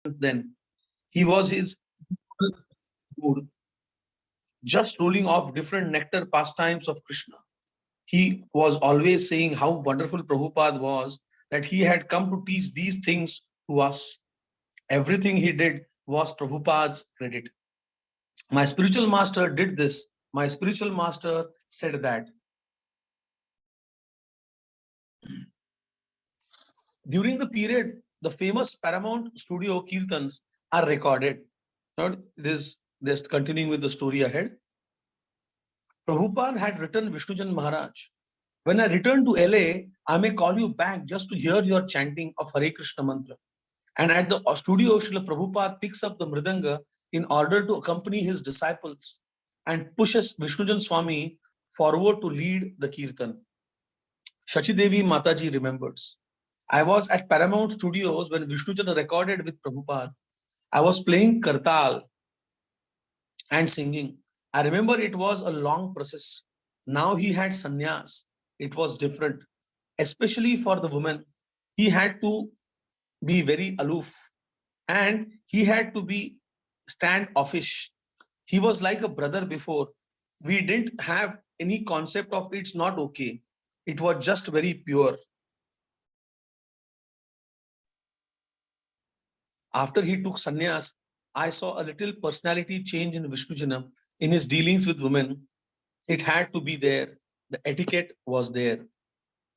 then. He was his mood, just rolling off different nectar pastimes of Krishna. He was always saying how wonderful Prabhupada was, that he had come to teach these things to us. Everything he did was Prabhupada's credit. My spiritual master did this. My spiritual master said that. During the period, the famous Paramount Studio Kirtans are recorded. Now, this just continuing with the story ahead. Prabhupada had written Vishnujan Maharaj. When I return to LA, I may call you back just to hear your chanting of Hare Krishna mantra. And at the studio, Srila Prabhupada picks up the mridanga in order to accompany his disciples and pushes Vishnujan Swami forward to lead the kirtan. Shachi Devi Mataji remembers. I was at Paramount Studios when Vishnujan recorded with Prabhupada. I was playing Kartal and singing. I remember it was a long process. Now he had sannyas. It was different, especially for the woman. He had to be very aloof and he had to be standoffish. He was like a brother before. We didn't have any concept of it's not okay. It was just very pure. After he took sannyas, I saw a little personality change in Vishnujana in his dealings with women. It had to be there. The etiquette was there.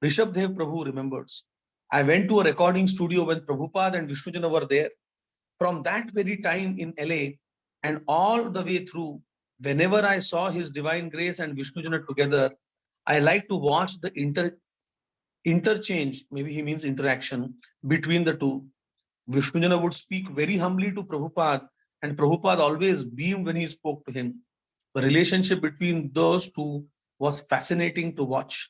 Rishabdev Prabhu remembers. I went to a recording studio when Prabhupada and Vishnujana were there. From that very time in LA and all the way through, whenever I saw His Divine Grace and Vishnujana together, I like to watch the interchange, maybe he means interaction, between the two. Vishnujana would speak very humbly to Prabhupada, and Prabhupada always beamed when he spoke to him. The relationship between those two was fascinating to watch.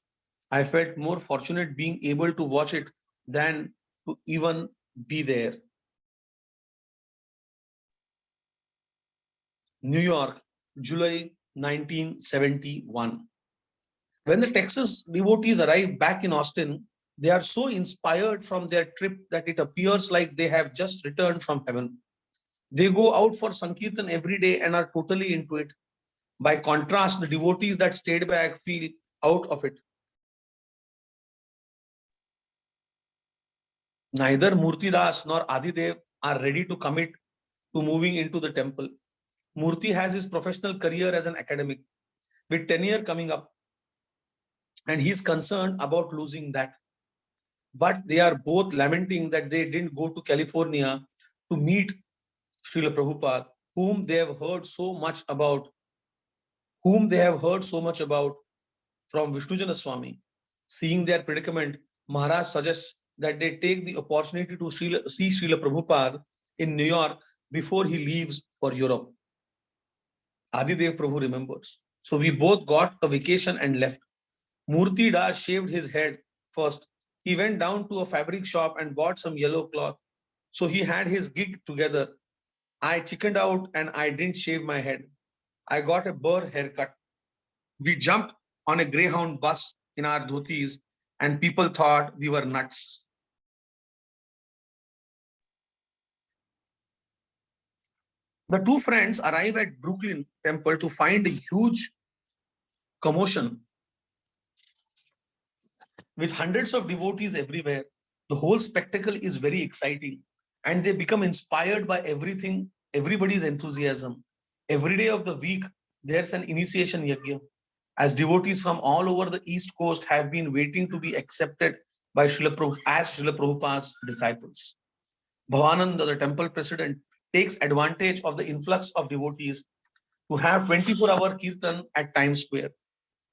I felt more fortunate being able to watch it than to even be there. New York, July 1971. When the Texas devotees arrive back in Austin, they are so inspired from their trip that it appears like they have just returned from heaven. They go out for Sankirtan every day and are totally into it. By contrast, the devotees that stayed back feel out of it. Neither Murti Das nor Adidev are ready to commit to moving into the temple. Murti has his professional career as an academic with tenure coming up, and he's concerned about losing that. But they are both lamenting that they didn't go to California to meet Srila Prabhupada, whom they have heard so much about from Vishnujana Swami. Seeing their predicament, Maharaj suggests that they take the opportunity to see Srila Prabhupada in New York before he leaves for Europe. Adidev Prabhu remembers. So we both got a vacation and left. Murti Das shaved his head first. He went down to a fabric shop and bought some yellow cloth. So he had his gig together. I chickened out and I didn't shave my head. I got a burr haircut. We jumped on a Greyhound bus in our dhotis and people thought we were nuts. The two friends arrive at Brooklyn Temple to find a huge commotion with hundreds of devotees everywhere. The whole spectacle is very exciting and they become inspired by everything, everybody's enthusiasm. Every day of the week, there's an initiation yajna, as devotees from all over the East Coast have been waiting to be accepted by Srila Prabhupada's disciples. Bhavananda, the temple president, takes advantage of the influx of devotees to have 24-hour kirtan at Times Square.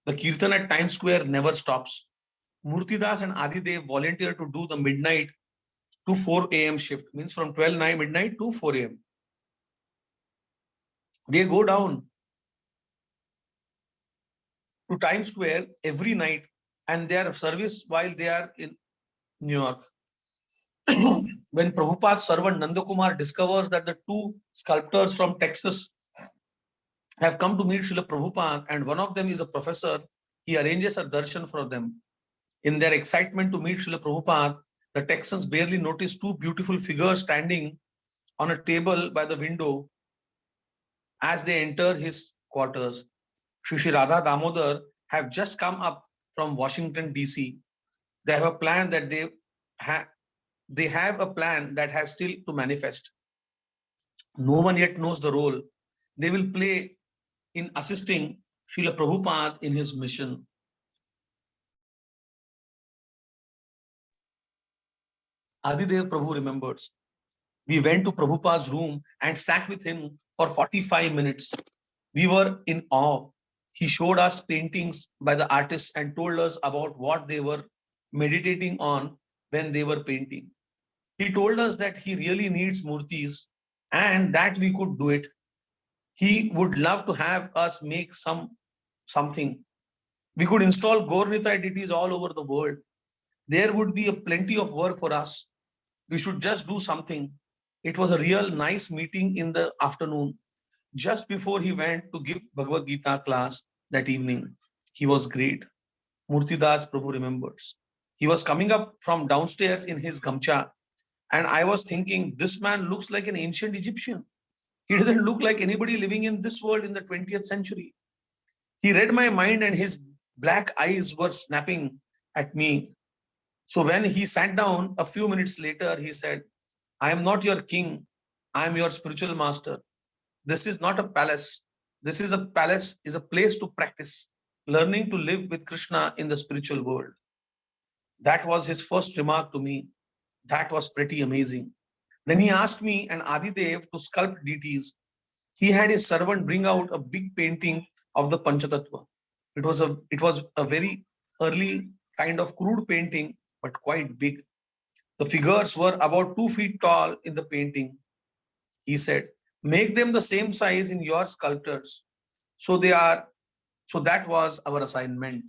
The kirtan at Times Square never stops. Murtidas and Adidev volunteer to do the midnight to 4 a.m. shift, means from 12 midnight to 4 a.m. They go down to Times Square every night and they are service while they are in New York. When Prabhupada's servant Nandakumar discovers that the two sculptors from Texas have come to meet Srila Prabhupada and one of them is a professor, he arranges a darshan for them. In their excitement to meet Srila Prabhupada, the Texans barely notice two beautiful figures standing on a table by the window as they enter his quarters. Shri Radha Damodar have just come up from Washington, D.C. They have a plan that they have a plan that has still to manifest. No one yet knows the role they will play in assisting Srila Prabhupada in his mission. Adidev Prabhu remembers. We went to Prabhupada's room and sat with him for 45 minutes. We were in awe. He showed us paintings by the artists and told us about what they were meditating on when they were painting. He told us that he really needs murtis and that we could do it. He would love to have us make something. We could install Gaur-Nitai deities all over the world. There would be a plenty of work for us. We should just do something. It was a real nice meeting in the afternoon, just before he went to give Bhagavad Gita class that evening. He was great. Murtidas Prabhu remembers. He was coming up from downstairs in his gamcha, and I was thinking, this man looks like an ancient Egyptian. He doesn't look like anybody living in this world in the 20th century. He read my mind and his black eyes were snapping at me. So when he sat down a few minutes later, he said, I am not your king. I am your spiritual master. This is not a palace. This is a palace, is a place to practice, learning to live with Krishna in the spiritual world. That was his first remark to me. That was pretty amazing. Then he asked me and Adidev to sculpt deities. He had his servant bring out a big painting of the Panchatattva. It was a very early kind of crude painting, but quite big. The figures were about 2 feet tall in the painting. He said, make them the same size in your sculptures. So that was our assignment.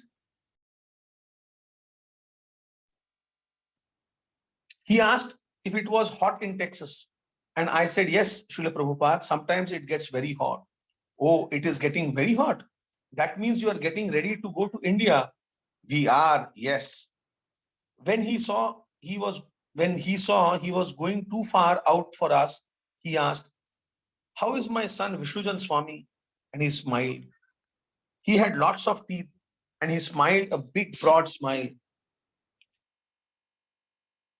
He asked if it was hot in Texas. And I said, yes, Srila Prabhupada, sometimes it gets very hot. Oh, it is getting very hot. That means you are getting ready to go to India. We are, yes. When he saw he was going too far out for us, he asked, how is my son Vishnujan Swami? And he smiled. He had lots of teeth and he smiled a big broad smile.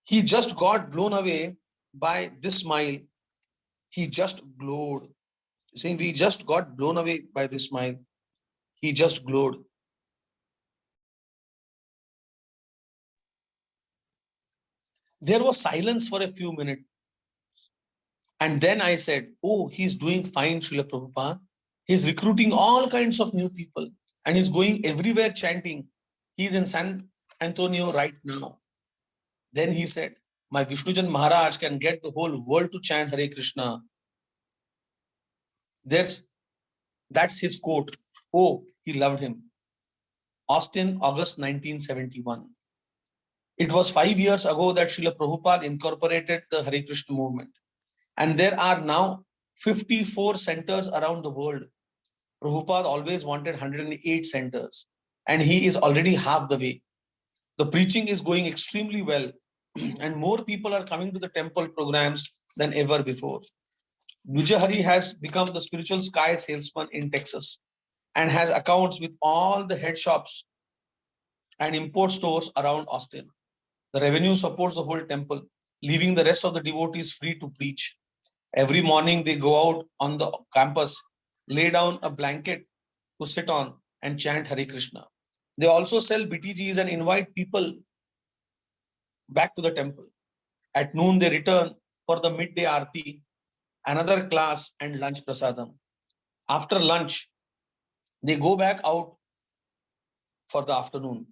He just got blown away by this smile. He just glowed. Saying we just got blown away by this smile. He just glowed. There was silence for a few minutes. And then I said, oh, he's doing fine, Srila Prabhupada. He's recruiting all kinds of new people and he's going everywhere chanting. He's in San Antonio right now. Then he said, my Vishnujan Maharaj can get the whole world to chant Hare Krishna. That's his quote. Oh, he loved him. Austin, August 1971. It was 5 years ago that Srila Prabhupada incorporated the Hare Krishna movement. And there are now 54 centers around the world. Prabhupada always wanted 108 centers, and he is already half the way. The preaching is going extremely well, and more people are coming to the temple programs than ever before. Vijay has become the spiritual sky salesman in Texas and has accounts with all the head shops and import stores around Austin. The revenue supports the whole temple, leaving the rest of the devotees free to preach. Every morning they go out on the campus, lay down a blanket to sit on and chant Hare Krishna. They also sell BTGs and invite people back to the temple. At noon, they return for the midday aarti, another class and lunch prasadam. After lunch, they go back out for the afternoon.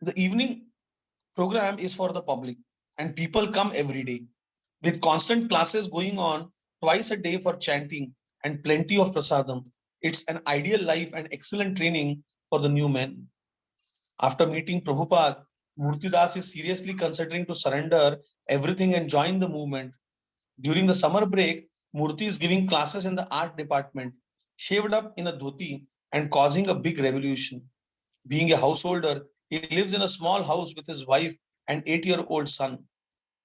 The evening program is for the public and people come every day. With constant classes going on twice a day for chanting and plenty of prasadam, it's an ideal life and excellent training for the new men. After meeting Prabhupada, Murtidas is seriously considering to surrender everything and join the movement. During the summer break, Murti is giving classes in the art department, shaved up in a dhoti and causing a big revolution. Being a householder, He lives in a small house with his wife and 8-year-old son.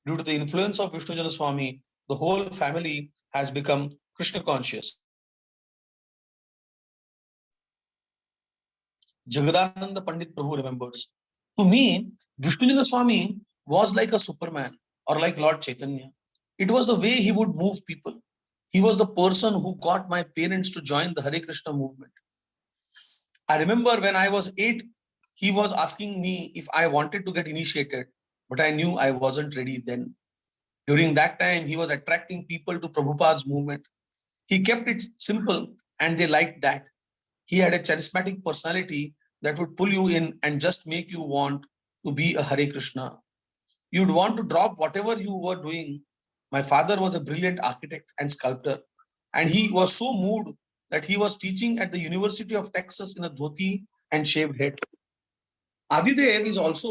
Due to the influence of Vishnujana Swami, the whole family has become Krishna conscious. Jagadananda Pandit Prabhu remembers. To me, Vishnujana Swami was like a Superman or like Lord Chaitanya. It was the way he would move people. He was the person who got my parents to join the Hare Krishna movement. I remember when I was 8, he was asking me if I wanted to get initiated, but I knew I wasn't ready then. During that time, he was attracting people to Prabhupada's movement. He kept it simple and they liked that. He had a charismatic personality that would pull you in and just make you want to be a Hare Krishna. You'd want to drop whatever you were doing. My father was a brilliant architect and sculptor, and he was so moved that he was teaching at the University of Texas in a dhoti and shaved head. Adidev is also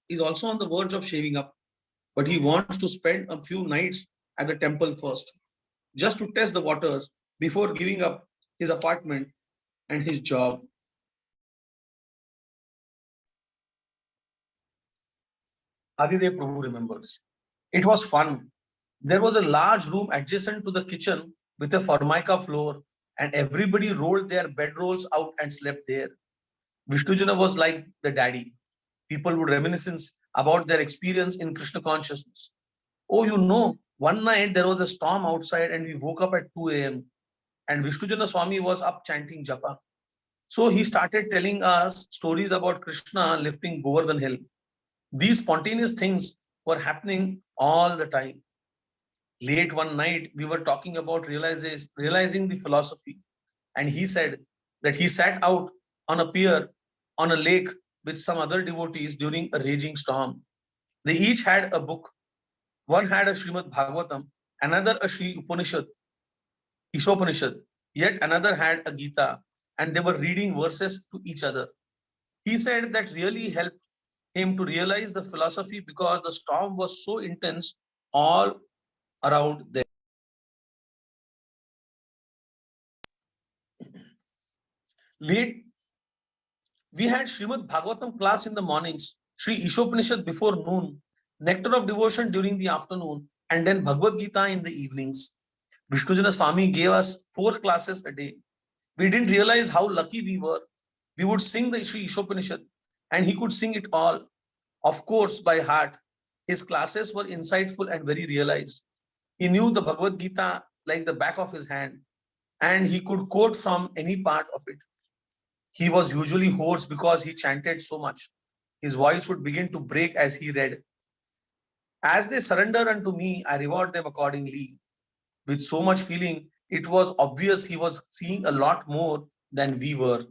is also on the verge of shaving up, but he wants to spend a few nights at the temple first, just to test the waters before giving up his apartment and his job. Adidev Prabhu remembers. It was fun. There was a large room adjacent to the kitchen with a formica floor, and everybody rolled their bedrolls out and slept there. Vishnujana was like the daddy. People would reminisce about their experience in Krishna consciousness. Oh, one night there was a storm outside and we woke up at 2 a.m. and Vishnujana Swami was up chanting japa. So he started telling us stories about Krishna lifting Govardhan Hill. These spontaneous things were happening all the time. Late one night, we were talking about realizing the philosophy, and he said that he sat out on a pier on a lake with some other devotees during a raging storm. They each had a book. One had a Srimad Bhagavatam, another a Sri Upanishad, Ishopanishad, yet another had a Gita, and they were reading verses to each other. He said that really helped him to realize the philosophy because the storm was so intense all around them. Late, we had Srimad Bhagavatam class in the mornings, Sri Ishopanishad before noon, Nectar of Devotion during the afternoon, and then Bhagavad Gita in the evenings. Vishnujana Swami gave us 4 classes a day. We didn't realize how lucky we were. We would sing the Sri Ishopanishad, and he could sing it all, of course, by heart. His classes were insightful and very realized. He knew the Bhagavad Gita like the back of his hand, and he could quote from any part of it. He was usually hoarse because he chanted so much. His voice would begin to break as he read. As they surrender unto me, I reward them accordingly. With so much feeling, it was obvious he was seeing a lot more than we were.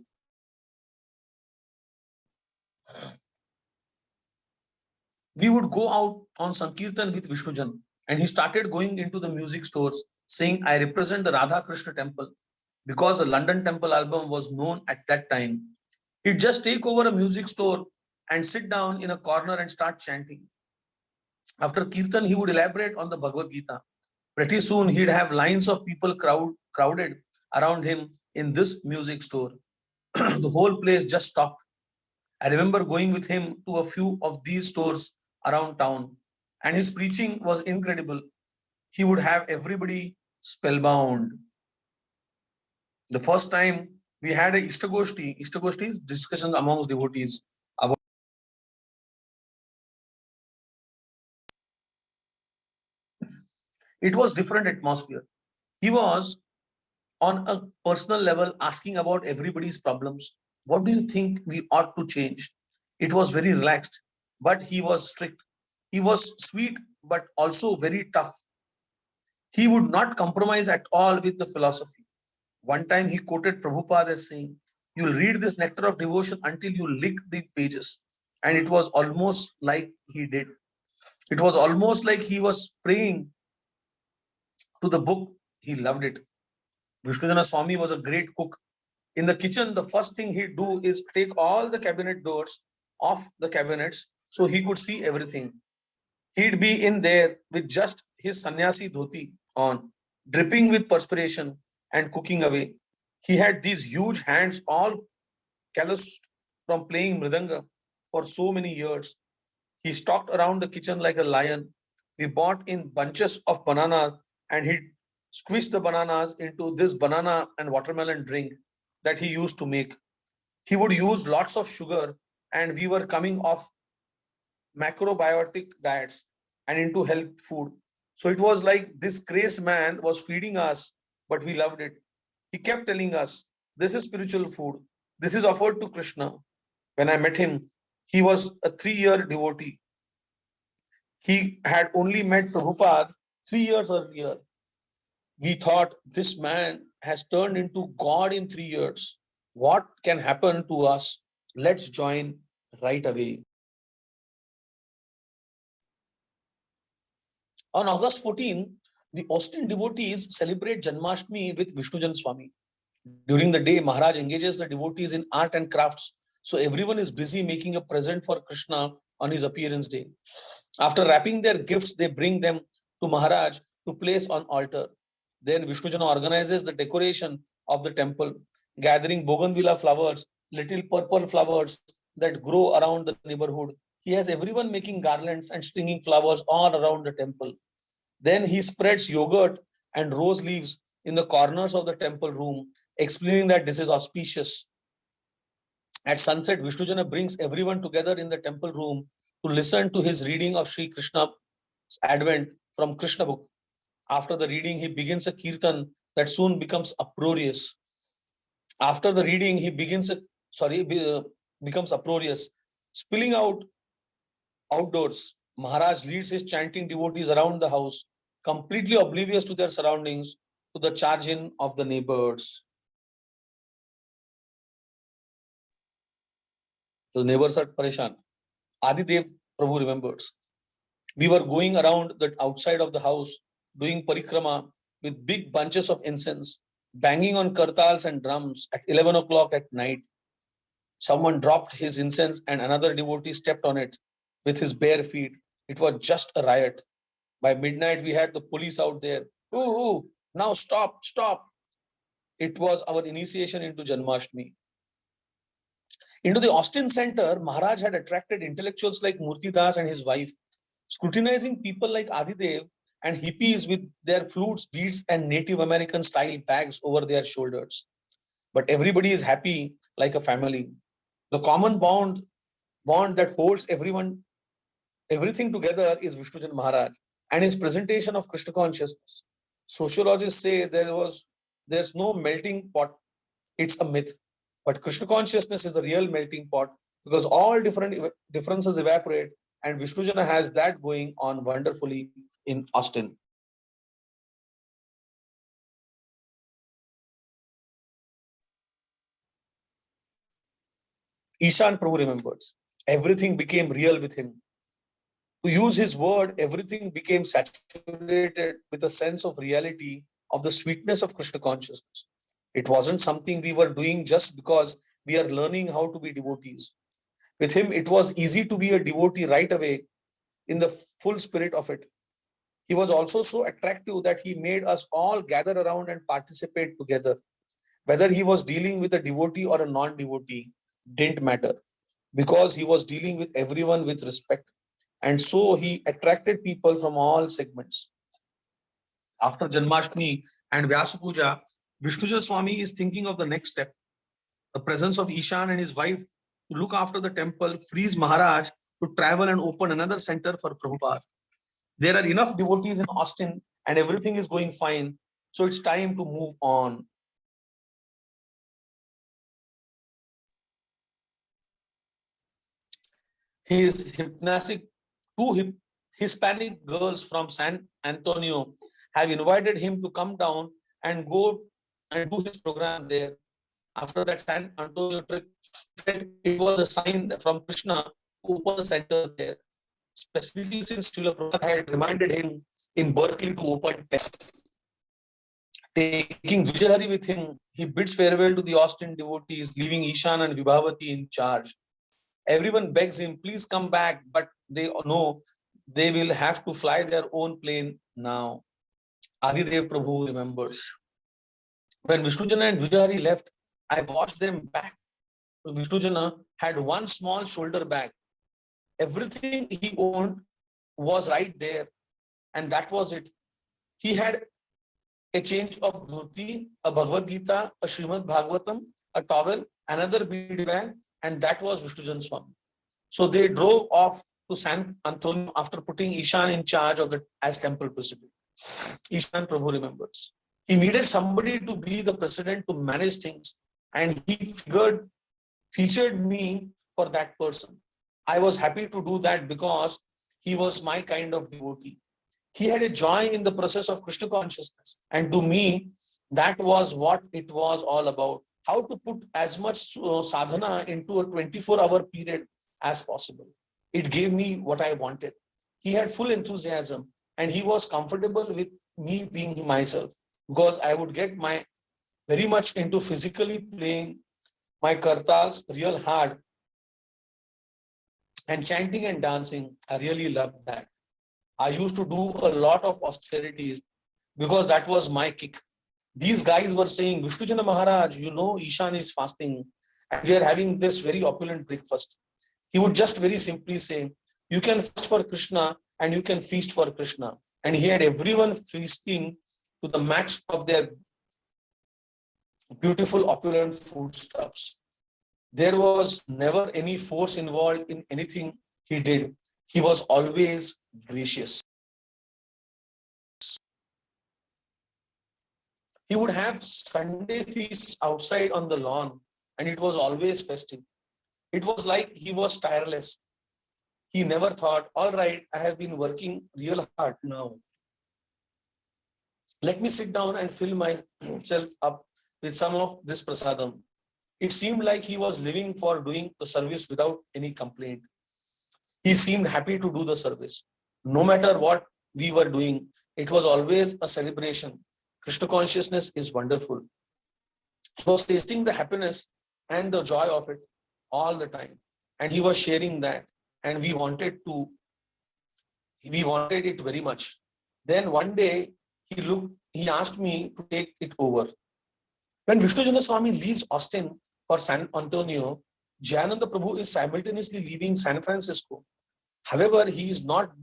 We would go out on Sankirtan with Vishnujan, and he started going into the music stores saying, I represent the Radha Krishna temple because the London Temple album was known at that time. He'd just take over a music store and sit down in a corner and start chanting. After Kirtan, he would elaborate on the Bhagavad Gita. Pretty soon, he'd have lines of people crowded around him in this music store. The whole place just stopped. I remember going with him to a few of these stores around town, and his preaching was incredible. He would have everybody spellbound. The first time we had a Ishtagoshti is discussion amongst devotees about it was different atmosphere. He was on a personal level asking about everybody's problems. What do you think we ought to change? It was very relaxed, but he was strict. He was sweet, but also very tough. He would not compromise at all with the philosophy. One time he quoted Prabhupada as saying, you'll read this nectar of devotion until you lick the pages. And it was almost like he did. It was almost like he was praying to the book. He loved it. Vishnujana Swami was a great cook. In the kitchen, the first thing he'd do is take all the cabinet doors off the cabinets so he could see everything. He'd be in there with just his sannyasi dhoti on, dripping with perspiration and cooking away. He had these huge hands all calloused from playing mridanga, for so many years. He stalked around the kitchen like a lion. We bought in bunches of bananas and he squeezed the bananas into this banana and watermelon drink that he used to make. He would use lots of sugar, and we were coming off macrobiotic diets and into health food. So it was like this crazed man was feeding us, but we loved it. He kept telling us, this is spiritual food. This is offered to Krishna. When I met him, he was a 3-year devotee. He had only met Prabhupada 3 years earlier. We thought this man has turned into God in 3 years. What can happen to us? Let's join right away. On August 14, the Austin devotees celebrate Janmashtami with Vishnujan Swami. During the day, Maharaj engages the devotees in art and crafts. So everyone is busy making a present for Krishna on his appearance day. After wrapping their gifts, they bring them to Maharaj to place on altar. Then Vishnujana organizes the decoration of the temple, gathering bougainvillea flowers, little purple flowers that grow around the neighborhood. He has everyone making garlands and stringing flowers all around the temple. Then he spreads yogurt and rose leaves in the corners of the temple room, explaining that this is auspicious. At sunset, Vishnujana brings everyone together in the temple room to listen to his reading of Sri Krishna's advent from Krishna book. After the reading, he begins a kirtan that soon becomes uproarious. After the reading, he becomes uproarious, spilling out outdoors. Maharaj leads his chanting devotees around the house, completely oblivious to their surroundings, to the charge-in of the neighbors. The neighbors are pareshan. Adidev Prabhu remembers. We were going around the outside of the house, doing parikrama with big bunches of incense, banging on kartals and drums at 11 o'clock at night. Someone dropped his incense and another devotee stepped on it with his bare feet. It was just a riot. By midnight, we had the police out there. Ooh, now stop, stop. It was our initiation into Janmashtami. Into the Austin Center, Maharaj had attracted intellectuals like Murti Das and his wife, scrutinizing people like Adidev and hippies with their flutes, beads, and Native American style bags over their shoulders. But everybody is happy like a family. The common bond that holds everything together is Vishnujan Maharaj and his presentation of Krishna consciousness. Sociologists say there's no melting pot. It's a myth. But Krishna consciousness is the real melting pot because all different differences evaporate, and Vishnujana has that going on wonderfully in Austin. Ishan Prabhu remembers, everything became real with him. To use his word, everything became saturated with a sense of reality of the sweetness of Krishna consciousness. It wasn't something we were doing just because we are learning how to be devotees. With him, it was easy to be a devotee right away in the full spirit of it. He was also so attractive that he made us all gather around and participate together. Whether he was dealing with a devotee or a non-devotee didn't matter because he was dealing with everyone with respect. And so he attracted people from all segments. After Janmashtami and Vyasa Puja, Vishnuja Swami is thinking of the next step. The presence of Ishan and his wife to look after the temple frees Maharaj to travel and open another center for Prabhupada. There are enough devotees in Austin and everything is going fine. So it's time to move on. His two Hispanic girls from San Antonio have invited him to come down and go and do his program there. After that San Antonio trip, it was a sign from Krishna to open the center there. Specifically, since Srila Prabhupada had reminded him in Berkeley to open test. Taking Vijayhari with him, he bids farewell to the Austin devotees, leaving Ishan and Vibhavati in charge. Everyone begs him, please come back, but they know they will have to fly their own plane now. Adidev Prabhu remembers. When Vishnujana and Vijayhari left, I watched them back. Vishnujana had one small shoulder bag everything he owned was right there, and that was it. He had a change of dhoti, a Bhagavad Gita, a Srimad Bhagavatam, a towel, another bead bag, and that was Vishnujan Swami. So they drove off to San Antonio after putting Ishan in charge of the as temple president. Ishan Prabhu remembers. He needed somebody to be the president to manage things, and he featured me for that person. I was happy to do that because he was my kind of devotee. He had a joy in the process of Krishna consciousness. And to me, that was what it was all about. How to put as much sadhana into a 24-hour period as possible. It gave me what I wanted. He had full enthusiasm and he was comfortable with me being myself because I would get my very much into physically playing my kartas real hard and chanting and dancing. I really loved that. I used to do a lot of austerities because that was my kick. These guys were saying, Vishnujana Maharaj, you know, Ishan is fasting and we are having this very opulent breakfast. He would just very simply say, you can fast for Krishna and you can feast for Krishna. And he had everyone feasting to the max of their beautiful opulent foodstuffs. There was never any force involved in anything he did. He was always gracious. He would have Sunday feasts outside on the lawn, and it was always festive. It was like he was tireless. He never thought, all right, I have been working real hard now. Let me sit down and fill myself up with some of this prasadam. It seemed like he was living for doing the service without any complaint. He seemed happy to do the service. No matter what we were doing, it was always a celebration. Krishna consciousness is wonderful. He was tasting the happiness and the joy of it all the time. And he was sharing that. And we wanted it very much. Then one day he asked me to take it over. When Vishnujana Swami leaves Austin for San Antonio, Jayananda Prabhu is simultaneously leaving San Francisco. However, he is not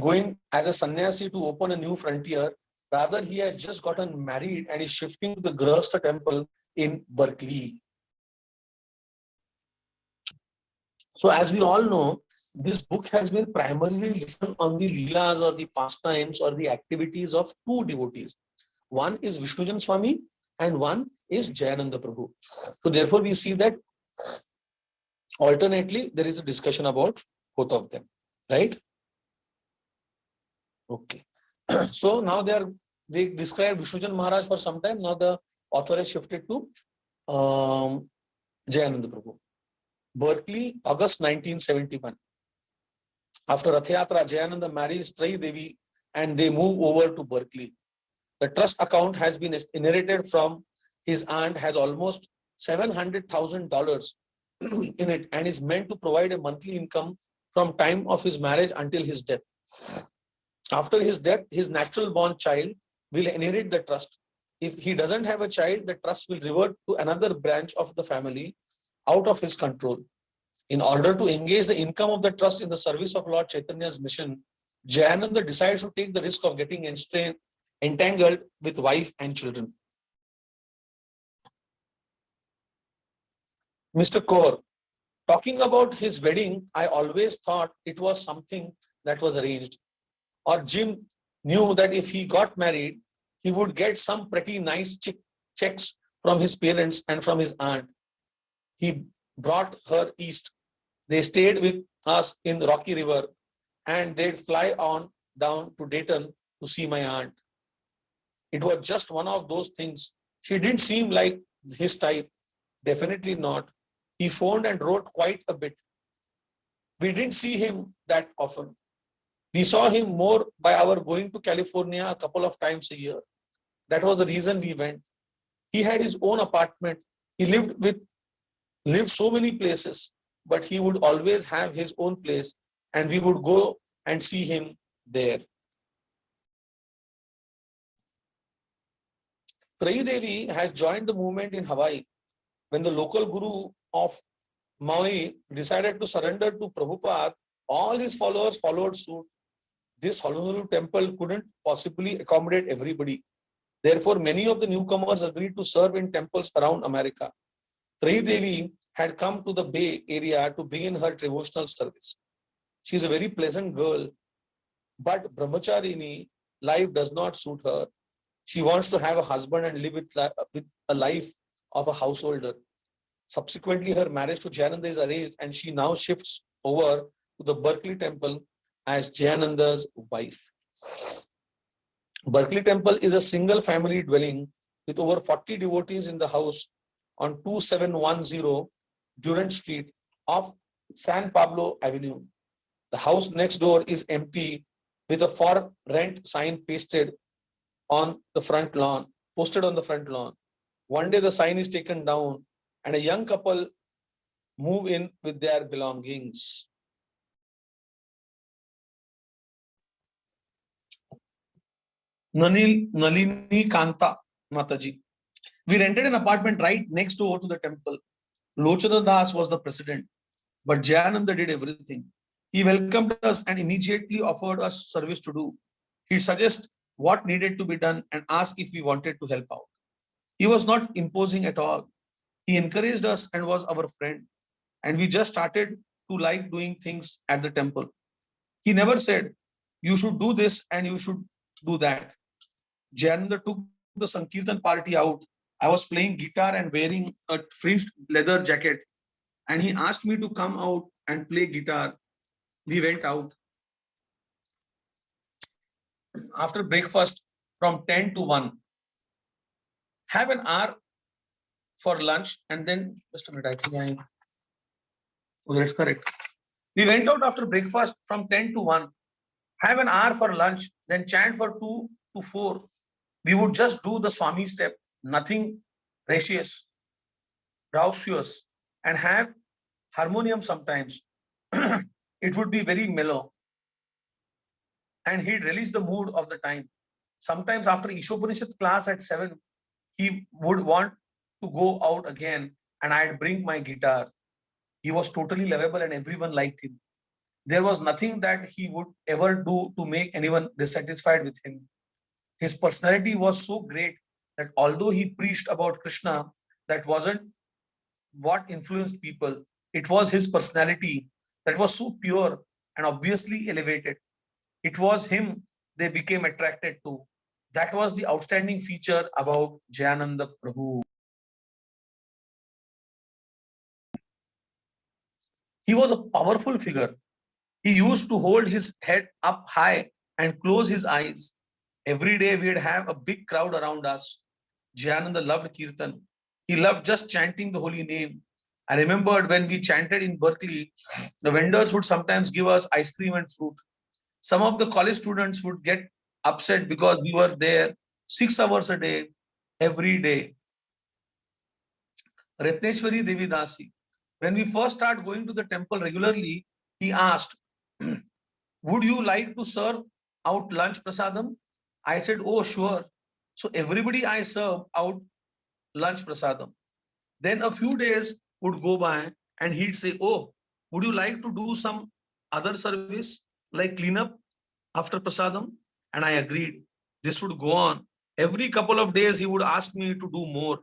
going as a sannyasi to open a new frontier. Rather, he has just gotten married and is shifting to the Grahastha temple in Berkeley. So as we all know, this book has been primarily written on the leelas or the pastimes or the activities of two devotees. One is Vishnujan Swami and one is Jayananda Prabhu. So therefore we see that alternately there is a discussion about both of them, right? Okay. So now they describe Vishnujan Maharaj for some time. Now the author has shifted to Jayananda Prabhu. Berkeley, August 1971. After Rath Yatra, Jayananda marries Trayi Devi and they move over to Berkeley. The trust account has been inherited from his aunt, has almost $700,000 in it and is meant to provide a monthly income from time of his marriage until his death. After his death, his natural born child will inherit the trust. If he doesn't have a child, the trust will revert to another branch of the family out of his control. In order to engage the income of the trust in the service of Lord Chaitanya's mission, Jayananda decides to take the risk of getting entangled with wife and children. Mr. Kaur, talking about his wedding, I always thought it was something that was arranged. Or Jim knew that if he got married, he would get some pretty nice checks from his parents and from his aunt. He brought her east. They stayed with us in Rocky River and they'd fly on down to Dayton to see my aunt. It was just one of those things. She didn't seem like his type. Definitely not. He phoned and wrote quite a bit. We didn't see him that often. We saw him more by our going to California a couple of times a year. That was the reason we went. He had his own apartment. He lived so many places, but he would always have his own place and we would go and see him there. Trayi Devi has joined the movement in Hawaii when the local guru of Maui decided to surrender to Prabhupada, all his followers followed suit. This Honolulu temple couldn't possibly accommodate everybody. Therefore, many of the newcomers agreed to serve in temples around America. Sri Devi had come to the Bay Area to begin her devotional service. She is a very pleasant girl, but brahmacharini life does not suit her. She wants to have a husband and live with a life of a householder. Subsequently, her marriage to Jayananda is arranged, and she now shifts over to the Berkeley Temple as Jayananda's wife. Berkeley Temple is a single family dwelling with over 40 devotees in the house on 2710 Durant Street off San Pablo Avenue. The house next door is empty with a for rent sign posted on the front lawn. One day the sign is taken down and a young couple move in with their belongings. Nalini Kanta Mataji. We rented an apartment right next door to the temple. Lochana Das was the president, but Jayananda did everything. He welcomed us and immediately offered us service to do. He suggested what needed to be done and asked if we wanted to help out. He was not imposing at all. He encouraged us and was our friend. And we just started to like doing things at the temple. He never said, you should do this and you should do that. Jayananda took the Sankirtan party out. I was playing guitar and wearing a fringed leather jacket. And he asked me to come out and play guitar. We went out. After breakfast from 10 to 1. Have an hour for lunch and then, just a minute, I think that's correct. We went out after breakfast from 10 to 1. Have an hour for lunch, then chant for 2 to 4. We would just do the Swami step, nothing raucous, and have harmonium sometimes. It would be very mellow. And he'd release the mood of the time. Sometimes after Ishopanishad class at 7, he would want to go out again and I'd bring my guitar. He was totally lovable and everyone liked him. There was nothing that he would ever do to make anyone dissatisfied with him. His personality was so great that although he preached about Krishna, that wasn't what influenced people. It was his personality that was so pure and obviously elevated. It was him they became attracted to. That was the outstanding feature about Jayananda Prabhu. He was a powerful figure. He used to hold his head up high and close his eyes. Every day we'd have a big crowd around us. Jayananda loved Kirtan. He loved just chanting the holy name. I remembered when we chanted in Berkeley, the vendors would sometimes give us ice cream and fruit. Some of the college students would get upset because we were there 6 hours a day, every day. Ratneshwari Devidasi. When we first started going to the temple regularly, he asked, would you like to serve out lunch prasadam? I said, oh, sure. So everybody I serve out lunch prasadam. Then a few days would go by and he'd say, oh, would you like to do some other service like cleanup after prasadam? And I agreed. This would go on. Every couple of days he would ask me to do more.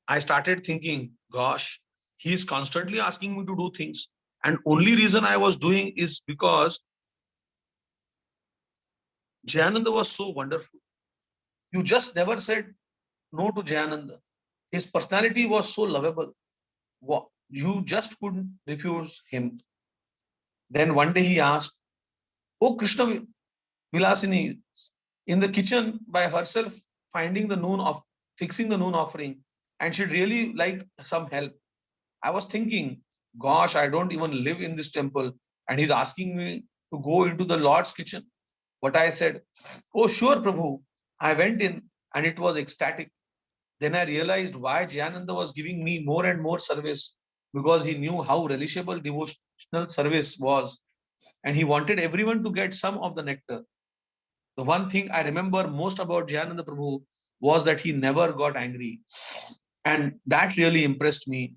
I started thinking, gosh, he is constantly asking me to do things. And only reason I was doing is because Jayananda was so wonderful. You just never said no to Jayananda. His personality was so lovable. You just couldn't refuse him. Then one day he asked, oh, Krishna Vilasini, in the kitchen by herself, fixing the noon offering, and she'd really like some help. I was thinking, gosh, I don't even live in this temple, and he's asking me to go into the Lord's kitchen. But I said, oh, sure, Prabhu. I went in and it was ecstatic. Then I realized why Jayananda was giving me more and more service, because he knew how relishable devotional service was, and he wanted everyone to get some of the nectar. The one thing I remember most about Jayananda Prabhu was that he never got angry. And that really impressed me.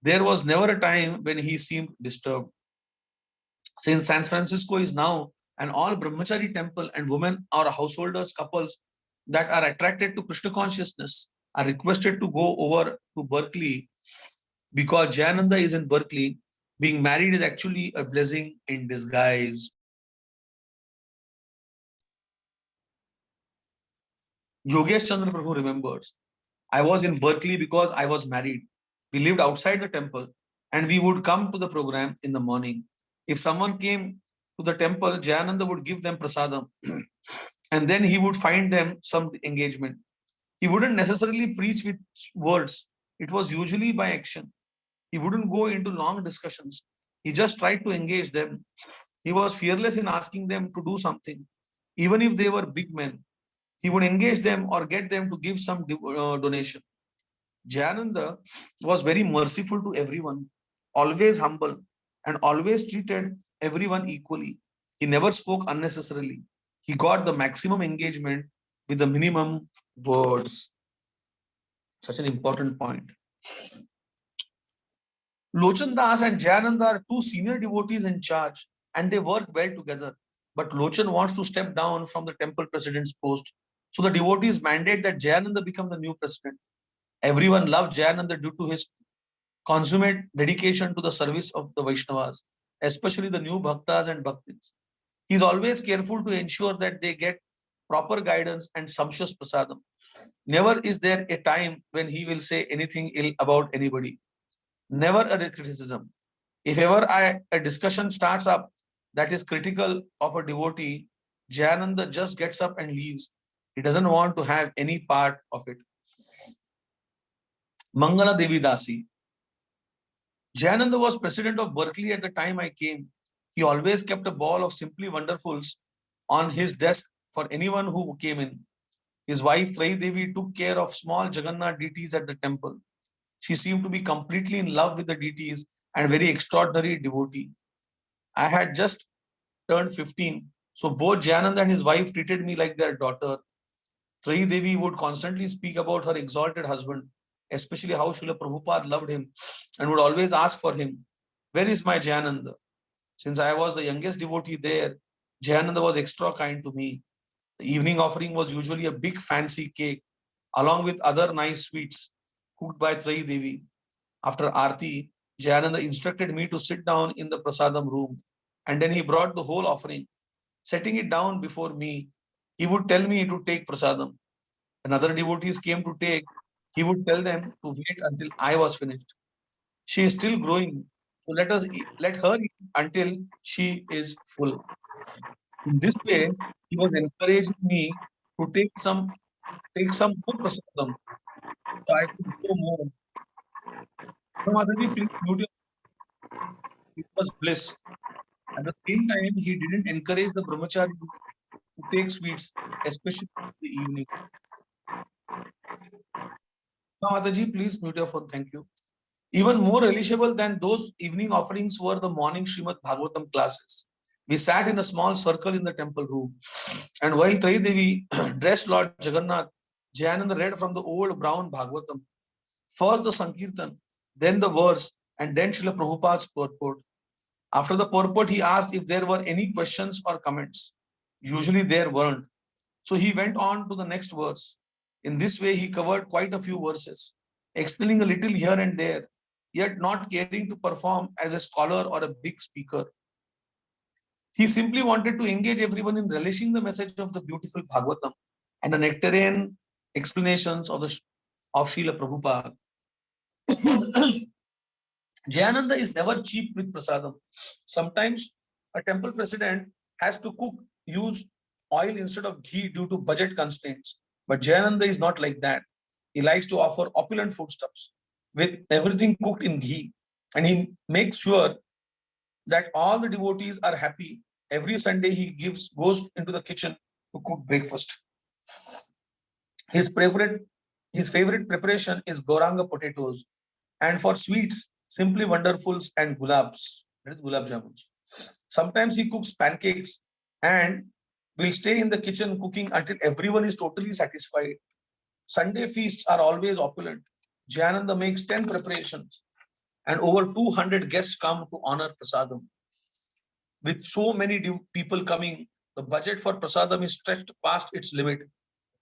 There was never a time when he seemed disturbed. Since San Francisco is now an all brahmachari temple and women or householders couples that are attracted to Krishna consciousness are requested to go over to Berkeley because Jayananda is in Berkeley. Being married is actually a blessing in disguise. Yogesh Chandra Prabhu remembers, I was in Berkeley because I was married. We lived outside the temple and we would come to the program in the morning. If someone came to the temple, Jayananda would give them prasadam and then he would find them some engagement. He wouldn't necessarily preach with words, it was usually by action. He wouldn't go into long discussions. He just tried to engage them. He was fearless in asking them to do something, even if they were big men. He would engage them or get them to give some donation. Jayananda was very merciful to everyone, always humble, and always treated everyone equally. He never spoke unnecessarily. He got the maximum engagement with the minimum words. Such an important point. Lochan Das and Jayananda are two senior devotees in charge, and they work well together. But Lochan wants to step down from the temple president's post. So the devotees mandate that Jayananda become the new president. Everyone loves Jayananda due to his consummate dedication to the service of the Vaishnavas, especially the new bhaktas and bhaktis. He is always careful to ensure that they get proper guidance and sumptuous prasadam. Never is there a time when he will say anything ill about anybody. Never a criticism. If ever a discussion starts up that is critical of a devotee, Jayananda just gets up and leaves. He doesn't want to have any part of it. Mangala Devi Dasi. Jayananda was president of Berkeley at the time I came. He always kept a ball of Simply Wonderfuls on his desk for anyone who came in. His wife Trai Devi took care of small Jagannath deities at the temple. She seemed to be completely in love with the deities and very extraordinary devotee. I had just turned 15, so both Jayananda and his wife treated me like their daughter. Trai Devi would constantly speak about her exalted husband, especially how Srila Prabhupada loved him and would always ask for him, where is my Jayananda? Since I was the youngest devotee there, Jayananda was extra kind to me. The evening offering was usually a big fancy cake, along with other nice sweets cooked by Trai Devi. After Aarti, Jayananda instructed me to sit down in the prasadam room, and then he brought the whole offering. Setting it down before me, he would tell me to take prasadam. When other devotees came to take, he would tell them to wait until I was finished. She is still growing, so let her eat until she is full. In this way, he was encouraging me to take some more prasadam, so I could grow more. Madhavi, please mute it was bliss. At the same time, he didn't encourage the brahmachari to take sweets, especially in the evening. Mataji, please mute your phone. Thank you. Even more relishable than those evening offerings were the morning Srimad Bhagavatam classes. We sat in a small circle in the temple room, and while Trai Devi dressed Lord Jagannath, Jayananda read from the old brown Bhagavatam. First the Sankirtan, then the verse, and then Srila Prabhupada's purport. After the purport, he asked if there were any questions or comments. Usually there weren't. So he went on to the next verse. In this way, he covered quite a few verses, explaining a little here and there, yet not caring to perform as a scholar or a big speaker. He simply wanted to engage everyone in relishing the message of the beautiful Bhagavatam and the nectarian explanations of Srila Prabhupada. Jayananda is never cheap with prasadam. Sometimes a temple president has to use oil instead of ghee due to budget constraints. But Jayananda is not like that. He likes to offer opulent foodstuffs with everything cooked in ghee. And he makes sure that all the devotees are happy. Every Sunday he goes into the kitchen to cook breakfast. His favorite, his favorite preparation is Goranga potatoes. And for sweets, simply wonderfuls and gulabs. That is gulab jamuns. Sometimes he cooks pancakes and will stay in the kitchen cooking until everyone is totally satisfied. Sunday feasts are always opulent. Jayananda makes 10 preparations and over 200 guests come to honor prasadam. With so many people coming, the budget for prasadam is stretched past its limit.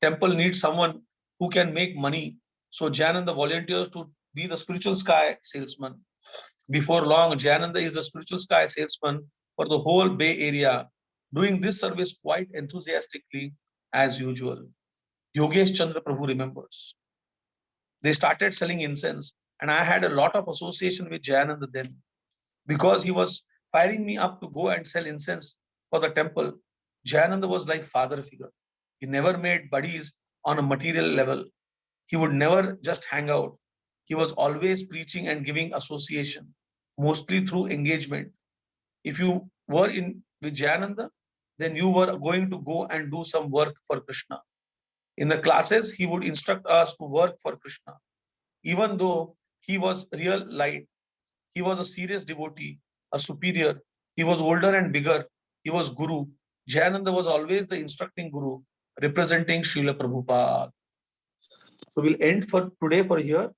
Temple needs someone who can make money. So Jananda volunteers to be the spiritual sky salesman. Before long, Jananda is the spiritual sky salesman for the whole Bay Area, doing this service quite enthusiastically as usual. Yogesh Chandra Prabhu remembers. They started selling incense, and I had a lot of association with Jayananda then because he was firing me up to go and sell incense for the temple. Jayananda was like father figure. He never made buddies on a material level. He would never just hang out. He was always preaching and giving association, mostly through engagement. If you were in with Jayananda, then you were going to go and do some work for Krishna. In the classes, he would instruct us to work for Krishna. Even though he was real light, he was a serious devotee, a superior. He was older and bigger. He was Guru. Jayananda was always the instructing Guru, representing Srila Prabhupada. So we'll end for today for here.